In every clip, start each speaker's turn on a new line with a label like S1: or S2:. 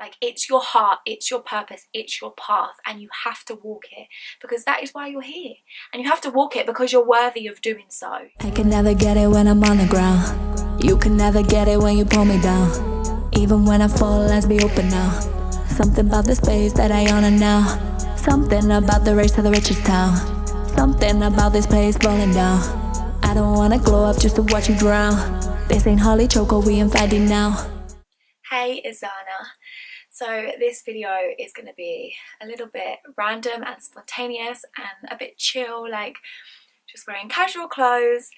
S1: Like, it's your heart, it's your purpose, it's your path, and you have to walk it because that is why you're here. And you have to walk it because you're worthy of doing so.
S2: I can never get it when I'm on the ground. You can never get it when you pull me down. Even when I fall, let's be open now. Something about the space that I honor now. Something about the race to the richest town. Something about this place falling down. I don't wanna glow up just to watch you drown. This ain't Holly Choco, we ain't fighting now.
S1: Hey, it's Xana. So this video is going to be a little bit random and spontaneous and a bit chill, like just wearing casual clothes,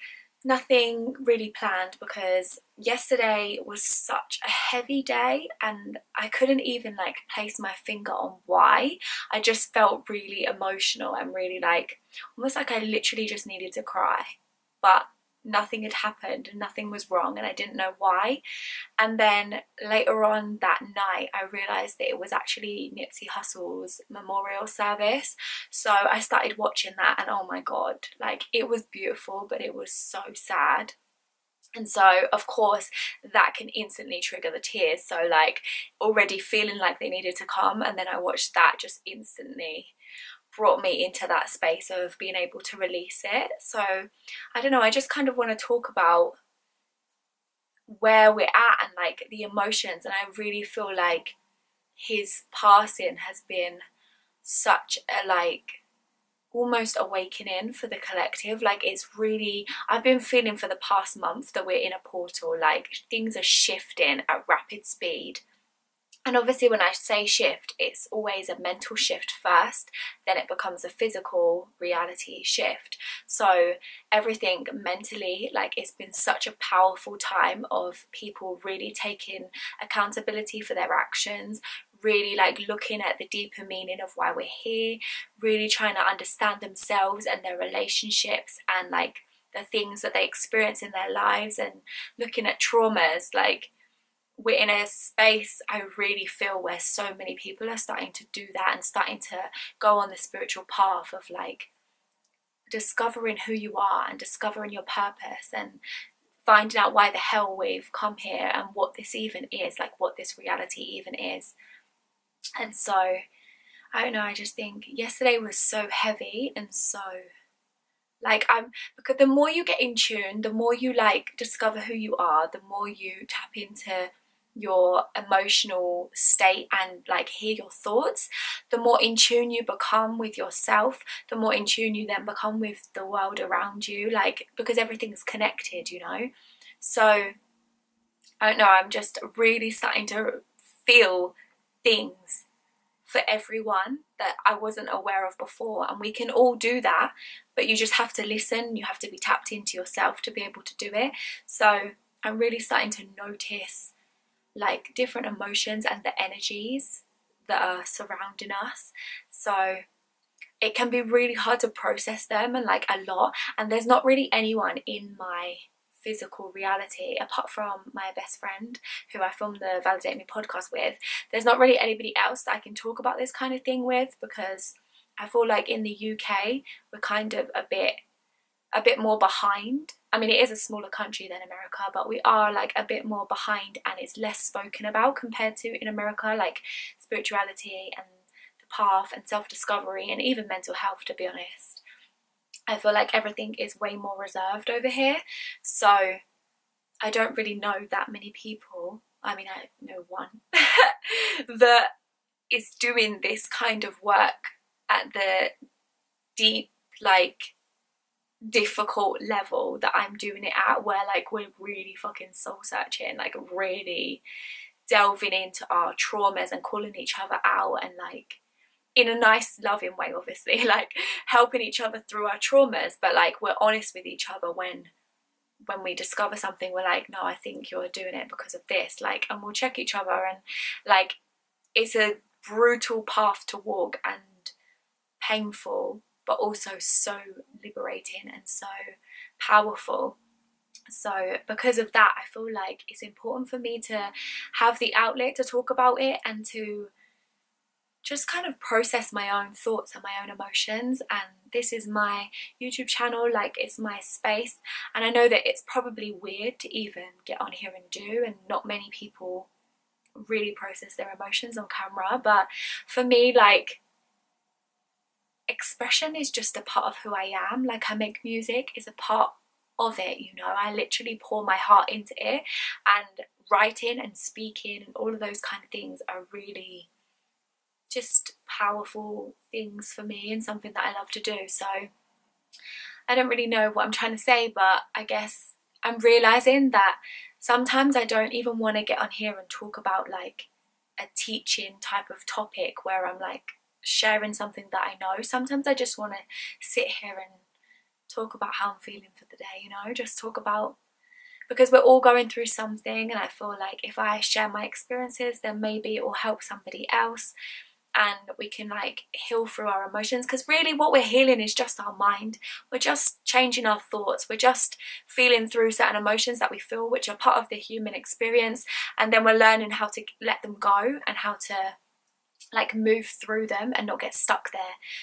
S1: nothing really planned because yesterday was such a heavy day and I couldn't even like place my finger on why. I just felt really emotional and really like almost like I literally just needed to cry, but nothing had happened and nothing was wrong and I didn't know why. And then later on that night I realised that it was actually Nipsey Hussle's memorial service, so I started watching that and oh my god, like it was beautiful but it was so sad. And so of course that can instantly trigger the tears, so like already feeling like they needed to come, and then I watched that just instantly brought me into that space of being able to release it. So I don't know, I just kind of want to talk about where we're at and like the emotions, and I really feel like his passing has been such a like almost awakening for the collective. Like it's really, I've been feeling for the past month that we're in a portal, like things are shifting at rapid speed. And obviously when I say shift, it's always a mental shift first, then it becomes a physical reality shift. So everything mentally, like it's been such a powerful time of people really taking accountability for their actions, really like looking at the deeper meaning of why we're here, really trying to understand themselves and their relationships and like the things that they experience in their lives, and looking at traumas. Like we're in a space, I really feel, where so many people are starting to do that and starting to go on the spiritual path of like discovering who you are and discovering your purpose and finding out why the hell we've come here and what this even is, like what this reality even is. And so I don't know, I just think yesterday was so heavy and so like because the more you get in tune, the more you like discover who you are, the more you tap into your emotional state and like hear your thoughts, the more in tune you become with yourself, the more in tune you then become with the world around you, like because everything's connected, you know. So I don't know, I'm just really starting to feel things for everyone that I wasn't aware of before, and we can all do that, but you just have to listen, you have to be tapped into yourself to be able to do it. So I'm really starting to notice like different emotions and the energies that are surrounding us. So it can be really hard to process them and like a lot, and there's not really anyone in my physical reality apart from my best friend who I filmed the Validate Me podcast with. There's not really anybody else that I can talk about this kind of thing with, because I feel like in the UK we're kind of a bit more behind. I mean, it is a smaller country than America, but we are like a bit more behind and it's less spoken about compared to in America, like spirituality and the path and self-discovery and even mental health, to be honest. I feel like everything is way more reserved over here. So I don't really know that many people, I mean I know one, that is doing this kind of work at the deep, like difficult level that I'm doing it at, where like we're really fucking soul searching, like really delving into our traumas and calling each other out, and like in a nice loving way obviously, like helping each other through our traumas, but like we're honest with each other when we discover something. We're like, no, I think you're doing it because of this, like, and we'll check each other. And like it's a brutal path to walk and painful, but also so liberating and so powerful. So because of that, I feel like it's important for me to have the outlet to talk about it and to just kind of process my own thoughts and my own emotions. And this is my YouTube channel, like it's my space, and I know that it's probably weird to even get on here and do, and not many people really process their emotions on camera. But for me, like, expression is just a part of who I am. Like, I make music is a part of it, you know. I literally pour my heart into it, and writing and speaking and all of those kind of things are really just powerful things for me and something that I love to do. So I don't really know what I'm trying to say, but I guess I'm realizing that sometimes I don't even want to get on here and talk about like a teaching type of topic where I'm like sharing something that I know. Sometimes I just want to sit here and talk about how I'm feeling for the day, you know, just talk about, because we're all going through something, and I feel like if I share my experiences, then maybe it will help somebody else and we can like heal through our emotions. Because really what we're healing is just our mind. We're just changing our thoughts, we're just feeling through certain emotions that we feel, which are part of the human experience, and then we're learning how to let them go and how to like move through them and not get stuck there.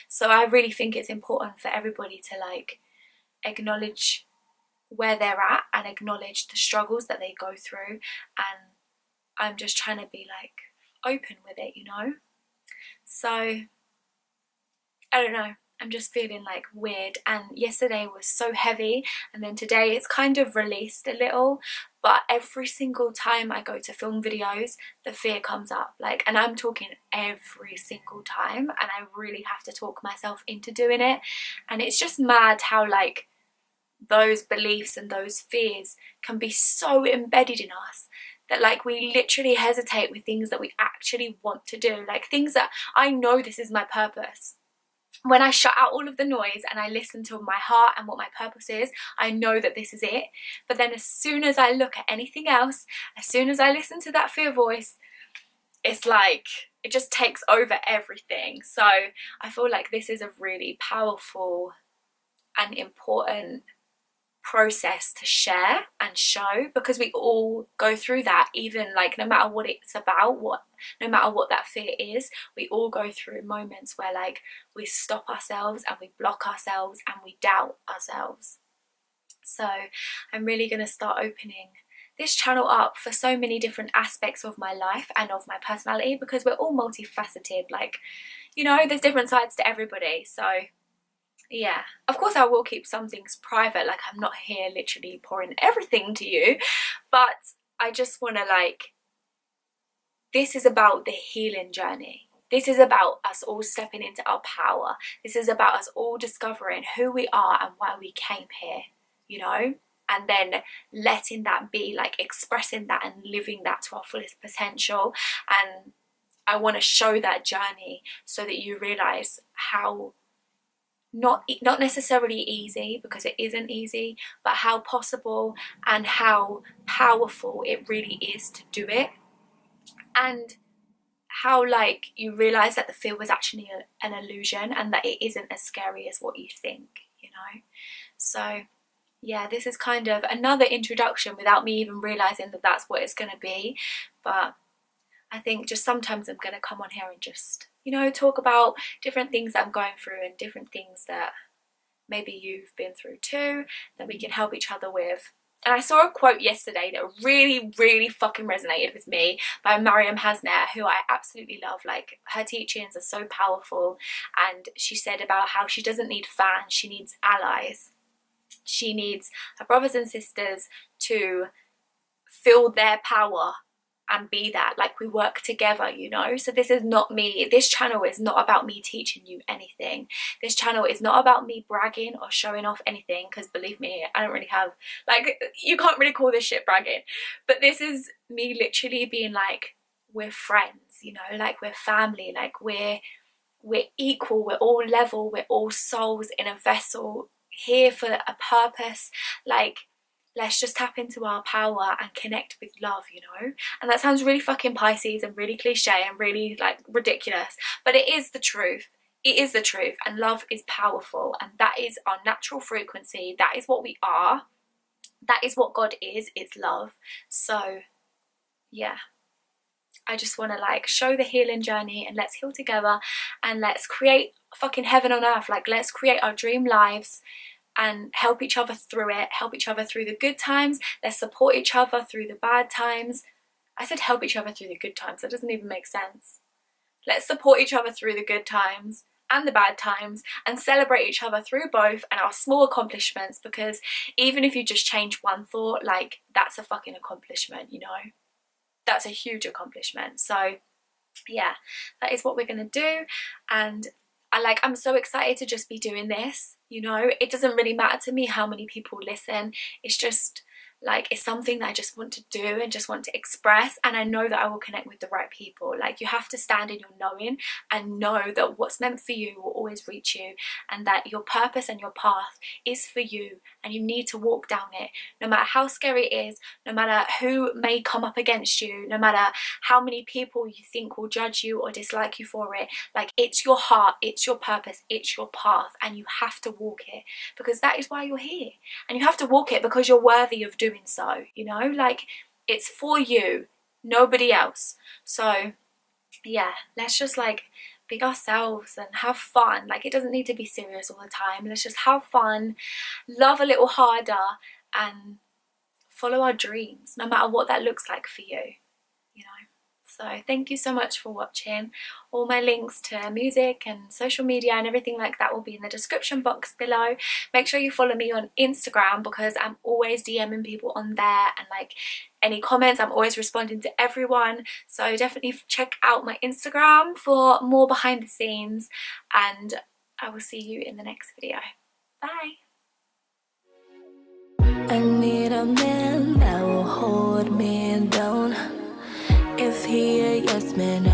S1: So I really think it's important for everybody to like acknowledge where they're at and acknowledge the struggles that they go through, and I'm just trying to be like open with it, you know. So I don't know, I'm just feeling like weird, and yesterday was so heavy, and then today it's kind of released a little, but every single time I go to film videos the fear comes up, like, and I'm talking every single time, and I really have to talk myself into doing it. And it's just mad how like those beliefs and those fears can be so embedded in us that like we literally hesitate with things that we actually want to do, like things that I know this is my purpose. When I shut out all of the noise and I listen to my heart and what my purpose is, I know that this is it. But then as soon as I look at anything else, as soon as I listen to that fear voice, it's like it just takes over everything. So I feel like this is a really powerful and important process to share and show, because we all go through that, even like no matter what it's about, no matter what that fear is, we all go through moments where like we stop ourselves and we block ourselves and we doubt ourselves. So I'm really going to start opening this channel up for so many different aspects of my life and of my personality, because we're all multifaceted, like, you know, there's different sides to everybody. So yeah, of course I will keep some things private, like I'm not here literally pouring everything to you, but I just want to like, this is about the healing journey. This is about us all stepping into our power. This is about us all discovering who we are and why we came here, you know, and then letting that be, like expressing that and living that to our fullest potential. And I want to show that journey so that you realize how not necessarily easy, because it isn't easy, but how possible and how powerful it really is to do it, and how like you realize that the fear was actually an illusion and that it isn't as scary as what you think, you know. So yeah, this is kind of another introduction without me even realizing that that's what it's going to be. But I think just sometimes I'm going to come on here and just, you know, talk about different things that I'm going through and different things that maybe you've been through too, that we can help each other with. And I saw a quote yesterday that really fucking resonated with me, by Mariam Hasner, who I absolutely love. Like, her teachings are so powerful, and she said about how she doesn't need fans, she needs allies. She needs her brothers and sisters to feel their power and be that, like we work together, you know. So this is not me, this channel is not about me teaching you anything. This channel is not about me bragging or showing off anything, because believe me, I don't really have, like, you can't really call this shit bragging. But this is me literally being like, we're friends, you know, like we're family, like we're equal, we're all level, we're all souls in a vessel here for a purpose. Like, let's just tap into our power and connect with love, you know. And that sounds really fucking Pisces and really cliche and really like ridiculous, but it is the truth. It is the truth, and love is powerful, and that is our natural frequency. That is what we are. That is what God is. It's love. So yeah, I just want to like show the healing journey, and let's heal together, and let's create fucking heaven on earth. Like, let's create our dream lives and help each other through it, help each other through the good times. Let's support each other through the bad times, I said help each other through the good times. That doesn't even make sense. Let's support each other through the good times and the bad times and celebrate each other through both and our small accomplishments, because even if you just change one thought, like, that's a fucking accomplishment, you know? That's a huge accomplishment. So yeah, that is what we're gonna do. And I'm so excited to just be doing this, you know? It doesn't really matter to me how many people listen. It's just like, it's something that I just want to do and just want to express, and I know that I will connect with the right people. Like, you have to stand in your knowing and know that what's meant for you will always reach you, and that your purpose and your path is for you, and you need to walk down it, no matter how scary it is, no matter who may come up against you, no matter how many people you think will judge you or dislike you for it. Like, it's your heart, it's your purpose, it's your path, and you have to walk it, because that is why you're here. And you have to walk it because you're worthy of doing so, you know? Like, it's for you, nobody else. So yeah, let's just like be ourselves and have fun. Like, it doesn't need to be serious all the time. Let's just have fun, love a little harder, and follow our dreams, no matter what that looks like for you, you know? So thank you so much for watching. All my links to music and social media and everything like that will be in the description box below. Make sure you follow me on Instagram, because I'm always DMing people on there, and like any comments, I'm always responding to everyone. So definitely check out my Instagram for more behind the scenes, and I will see you in the next video. Bye.
S2: I need a man that will hold me down. If he a yes man,